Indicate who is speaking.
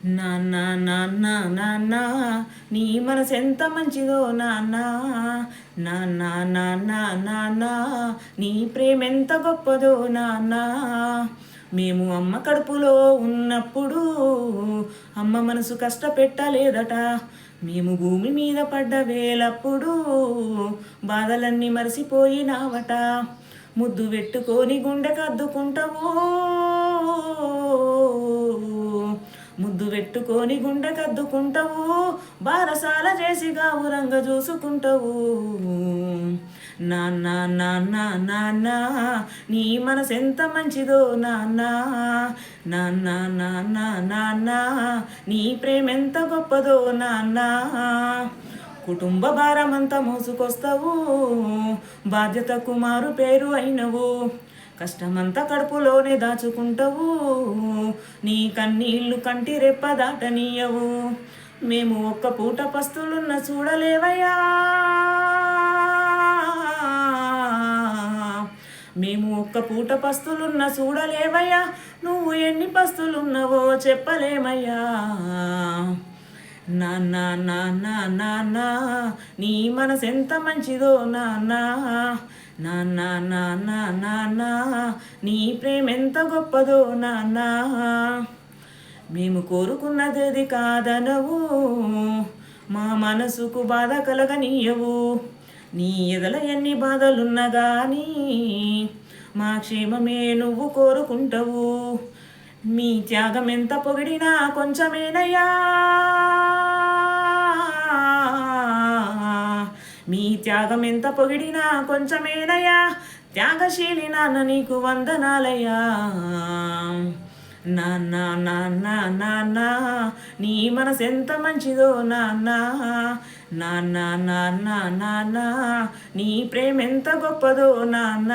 Speaker 1: నాన్న నాన్న నాన్న నీ మనసెంత మంచిదో నాన్న. నాన్న నాన్న నాన్న నీ ప్రేమెంత గొప్పదో నాన్న. మేము అమ్మ కడుపులో ఉన్నప్పుడు అమ్మ మనసు కష్టపెట్టలేదట. మేము భూమి మీద పడ్డ వేలప్పుడు బాధలన్నీ మరిసిపోయినావట. ముద్దు పెట్టుకొని గుండె కద్దుకుంటావు, ముద్దు పెట్టుకొని గుండె కద్దుకుంటావు, బారసాల చేసి గావురంగ చూసుకుంటావు. నాన్న నాన్న నాన్న నీ మనసెంత మంచిదో నాన్న. నాన్న నాన్న నాన్న నీ ప్రేమెంత గొప్పదో నాన్న. కుటుంబ భారమంతా మోసుకొస్తావు, బాధ్యతకు మారు పేరు అయినవు. కష్టమంతా కడుపులోనే దాచుకుంటావు, నీ కన్నీళ్ళు కంటి రెప్ప దాటనీయవు. మేము ఒక్క పూట పస్తులున్న చూడలేవయ్యా, మేము ఒక్క పూట పస్తులున్న చూడలేవయ్యా. నువ్వు ఎన్ని పస్తులున్నావో చెప్పలేమయ్యా. నాన్న నాన్న నాన్న నీ మనసెంత మంచిదో నాన్న. నాన్న నాన్న నాన్న నీ ప్రేమెంత గొప్పదో నాన్న. మేము కోరుకున్నది కాదనవు, మా మనసుకు బాధ కలగనీయవు. నీ ఎదల ఎన్ని బాధలున్నా గానీ మా క్షేమమే నువ్వు కోరుకుంటావు. మీ త్యాగం ఎంత పొగిడినా కొంచెమేనయ్యా, మీ త్యాగం ఎంత పొగిడినా కొంచెమేనయ్యా. త్యాగశీలి నాన్న నీకు వందనాలయ్యా. నాన్న నాన్న నాన్న నీ మనసెంత మంచిదో నాన్న. నాన్న నాన్న నాన్న నీ ప్రేమెంత గొప్పదో నాన్న.